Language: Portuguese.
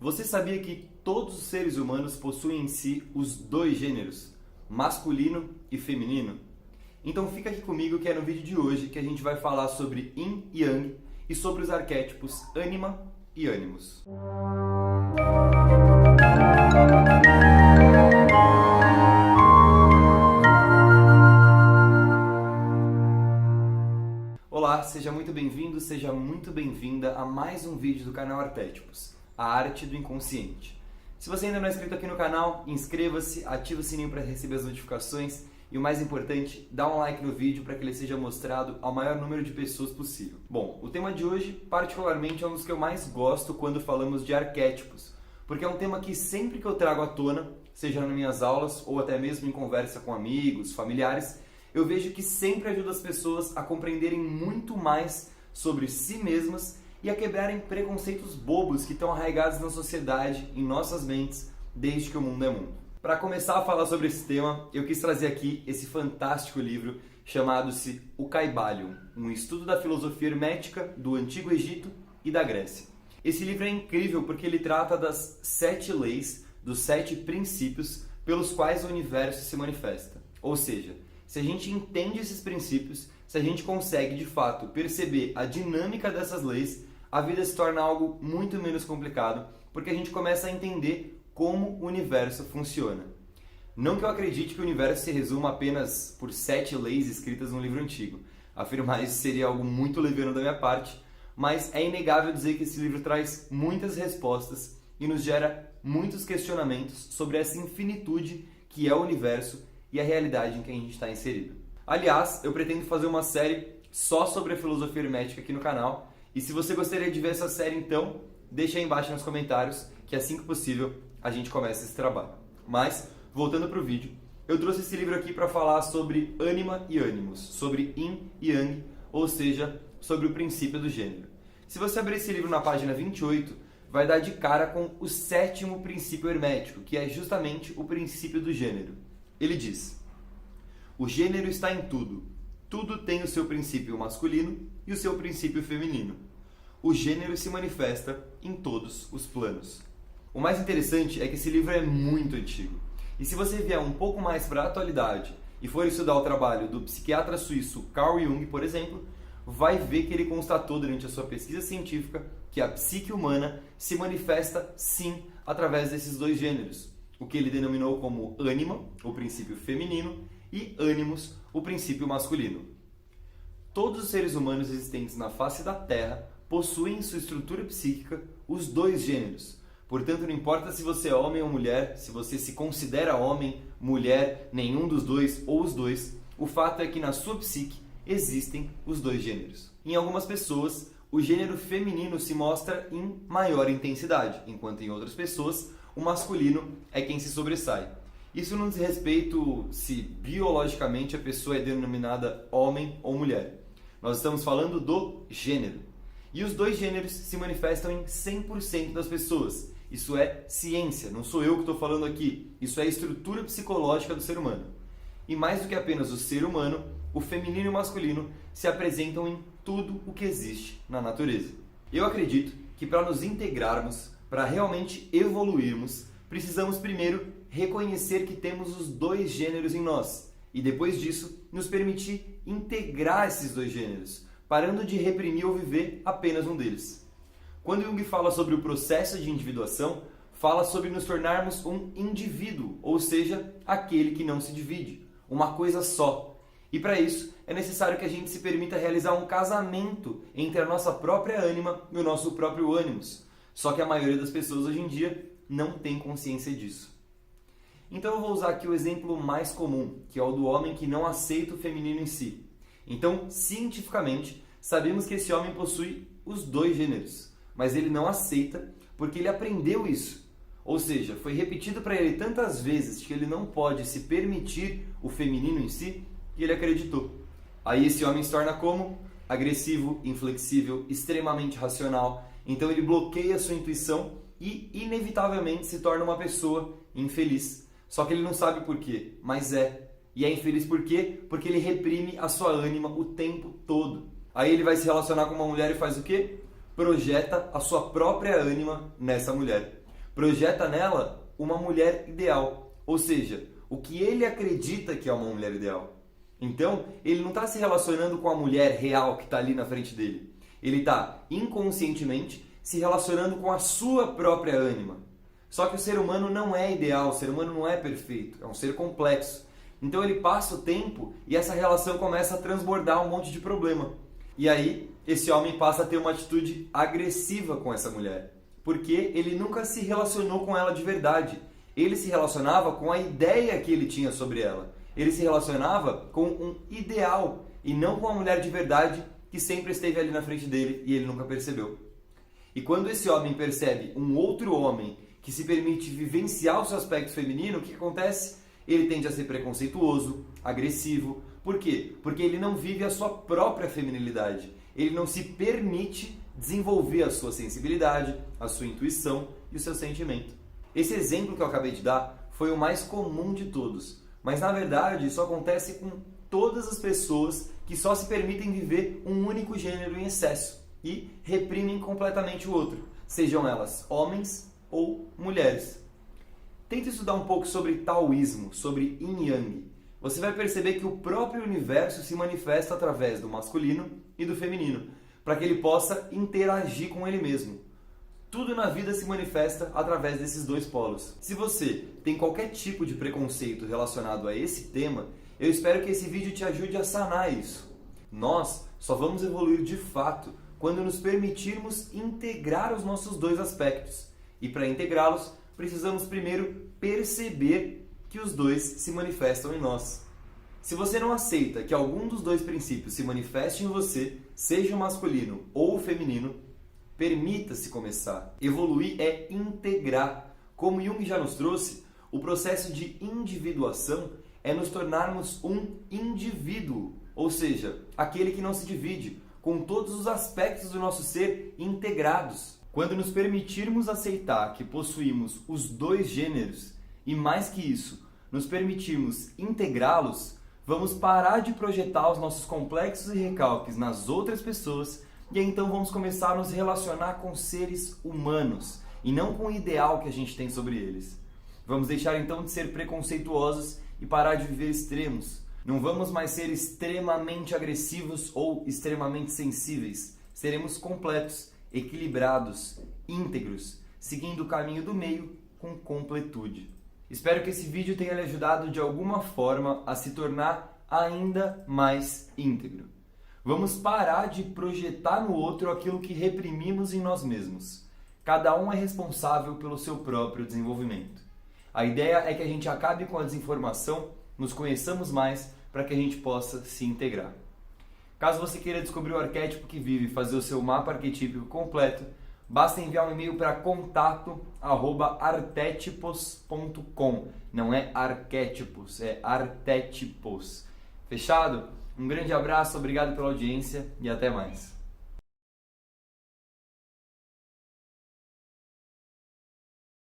Você sabia que todos os seres humanos possuem em si os dois gêneros, masculino e feminino? Então fica aqui comigo que é no vídeo de hoje que a gente vai falar sobre Yin e Yang e sobre os arquétipos Ânima e Ânimos. Olá, seja muito bem-vindo, seja muito bem-vinda a mais um vídeo do canal Arquétipos, a arte do inconsciente. Se você ainda não é inscrito aqui no canal, inscreva-se, ative o sininho para receber as notificações e o mais importante, dá um like no vídeo para que ele seja mostrado ao maior número de pessoas possível. Bom, o tema de hoje, particularmente, é um dos que eu mais gosto quando falamos de arquétipos, porque é um tema que sempre que eu trago à tona, seja nas minhas aulas ou até mesmo em conversa com amigos, familiares, eu vejo que sempre ajuda as pessoas a compreenderem muito mais sobre si mesmas e a quebrarem preconceitos bobos que estão arraigados na sociedade, em nossas mentes, desde que o mundo é mundo. Para começar a falar sobre esse tema, eu quis trazer aqui esse fantástico livro chamado-se O Caibalion, um estudo da filosofia hermética do Antigo Egito e da Grécia. Esse livro é incrível porque ele trata das 7 leis, dos 7 princípios pelos quais o universo se manifesta. Ou seja, se a gente entende esses princípios, se a gente consegue de fato perceber a dinâmica dessas leis, a vida se torna algo muito menos complicado, porque a gente começa a entender como o universo funciona. Não que eu acredite que o universo se resuma apenas por 7 leis escritas num livro antigo. Afirmar isso seria algo muito leviano da minha parte, mas é inegável dizer que esse livro traz muitas respostas e nos gera muitos questionamentos sobre essa infinitude que é o universo e a realidade em que a gente está inserido. Aliás, eu pretendo fazer uma série só sobre a filosofia hermética aqui no canal, e se você gostaria de ver essa série então, deixa aí embaixo nos comentários, que assim que possível a gente começa esse trabalho. Mas, voltando para o vídeo, eu trouxe esse livro aqui para falar sobre Ânima e Ânimos, sobre Yin e Yang, ou seja, sobre o princípio do gênero. Se você abrir esse livro na página 28, vai dar de cara com o 7º princípio hermético, que é justamente o princípio do gênero. Ele diz: o gênero está em tudo. Tudo tem o seu princípio masculino e o seu princípio feminino. O gênero se manifesta em todos os planos. O mais interessante é que esse livro é muito antigo. E se você vier um pouco mais para a atualidade e for estudar o trabalho do psiquiatra suíço Carl Jung, por exemplo, vai ver que ele constatou durante a sua pesquisa científica que a psique humana se manifesta sim através desses dois gêneros, o que ele denominou como ânima, o princípio feminino, e ânimos, o princípio masculino. Todos os seres humanos existentes na face da Terra possuem em sua estrutura psíquica os dois gêneros. Portanto, não importa se você é homem ou mulher, se você se considera homem, mulher, nenhum dos dois ou os dois, o fato é que na sua psique existem os dois gêneros. Em algumas pessoas, o gênero feminino se mostra em maior intensidade, enquanto em outras pessoas, o masculino é quem se sobressai. Isso não diz respeito se biologicamente a pessoa é denominada homem ou mulher. Nós estamos falando do gênero. E os dois gêneros se manifestam em 100% das pessoas. Isso é ciência, não sou eu que estou falando aqui. Isso é a estrutura psicológica do ser humano. E mais do que apenas o ser humano, o feminino e o masculino se apresentam em tudo o que existe na natureza. Eu acredito que para nos integrarmos, para realmente evoluirmos, precisamos primeiro reconhecer que temos os dois gêneros em nós e depois disso nos permitir integrar esses dois gêneros, parando de reprimir ou viver apenas um deles. Quando Jung fala sobre o processo de individuação, fala sobre nos tornarmos um indivíduo, ou seja, aquele que não se divide, uma coisa só. E para isso é necessário que a gente se permita realizar um casamento entre a nossa própria ânima e o nosso próprio ânimos. Só que a maioria das pessoas hoje em dia não tem consciência disso. Então eu vou usar aqui o exemplo mais comum, que é o do homem que não aceita o feminino em si. Então, cientificamente, sabemos que esse homem possui os dois gêneros, mas ele não aceita porque ele aprendeu isso. Ou seja, foi repetido para ele tantas vezes que ele não pode se permitir o feminino em si, que ele acreditou. Aí esse homem se torna como? Agressivo, inflexível, extremamente racional. Então ele bloqueia a sua intuição e inevitavelmente se torna uma pessoa infeliz. Só que ele não sabe por quê, mas é. E é infeliz por quê? Porque ele reprime a sua ânima o tempo todo. Aí ele vai se relacionar com uma mulher e faz o quê? Projeta a sua própria ânima nessa mulher. projeta nela uma mulher ideal, ou seja, o que ele acredita que é uma mulher ideal. Então, ele não está se relacionando com a mulher real que está ali na frente dele. Ele está inconscientemente se relacionando com a sua própria ânima. Só que o ser humano não é ideal, o ser humano não é perfeito, é um ser complexo. Então ele passa o tempo e essa relação começa a transbordar um monte de problema. E aí, esse homem passa a ter uma atitude agressiva com essa mulher, porque ele nunca se relacionou com ela de verdade. Ele se relacionava com a ideia que ele tinha sobre ela. Ele se relacionava com um ideal e não com a mulher de verdade que sempre esteve ali na frente dele e ele nunca percebeu. E quando esse homem percebe um outro homem que se permite vivenciar o seu aspecto feminino, o que acontece? Ele tende a ser preconceituoso, agressivo. Por quê? Porque ele não vive a sua própria feminilidade. Ele não se permite desenvolver a sua sensibilidade, a sua intuição e o seu sentimento. Esse exemplo que eu acabei de dar foi o mais comum de todos. Mas na verdade isso acontece com todas as pessoas que só se permitem viver um único gênero em excesso e reprimem completamente o outro, sejam elas homens ou mulheres. Tenta estudar um pouco sobre taoísmo, sobre yin yang. Você vai perceber que o próprio universo se manifesta através do masculino e do feminino, para que ele possa interagir com ele mesmo. Tudo na vida se manifesta através desses dois polos. Se você tem qualquer tipo de preconceito relacionado a esse tema, eu espero que esse vídeo te ajude a sanar isso. Nós só vamos evoluir de fato quando nos permitirmos integrar os nossos dois aspectos. E para integrá-los, precisamos primeiro perceber que os dois se manifestam em nós. Se você não aceita que algum dos dois princípios se manifeste em você, seja o masculino ou o feminino, permita-se começar. Evoluir é integrar. Como Jung já nos trouxe, o processo de individuação é nos tornarmos um indivíduo, ou seja, aquele que não se divide, com todos os aspectos do nosso ser integrados. Quando nos permitirmos aceitar que possuímos os dois gêneros, e mais que isso, nos permitirmos integrá-los, vamos parar de projetar os nossos complexos e recalques nas outras pessoas e então vamos começar a nos relacionar com seres humanos e não com o ideal que a gente tem sobre eles. Vamos deixar então de ser preconceituosos e parar de viver extremos. Não vamos mais ser extremamente agressivos ou extremamente sensíveis. Seremos completos, equilibrados, íntegros, seguindo o caminho do meio com completude. Espero que esse vídeo tenha lhe ajudado de alguma forma a se tornar ainda mais íntegro. Vamos parar de projetar no outro aquilo que reprimimos em nós mesmos. Cada um é responsável pelo seu próprio desenvolvimento. A ideia é que a gente acabe com a desinformação, nos conheçamos mais para que a gente possa se integrar. Caso você queira descobrir o arquétipo que vive e fazer o seu mapa arquetípico completo, basta enviar um e-mail para contato@artetipos.com. Não é arquétipos, é artetipos. Fechado? Um grande abraço, obrigado pela audiência e até mais.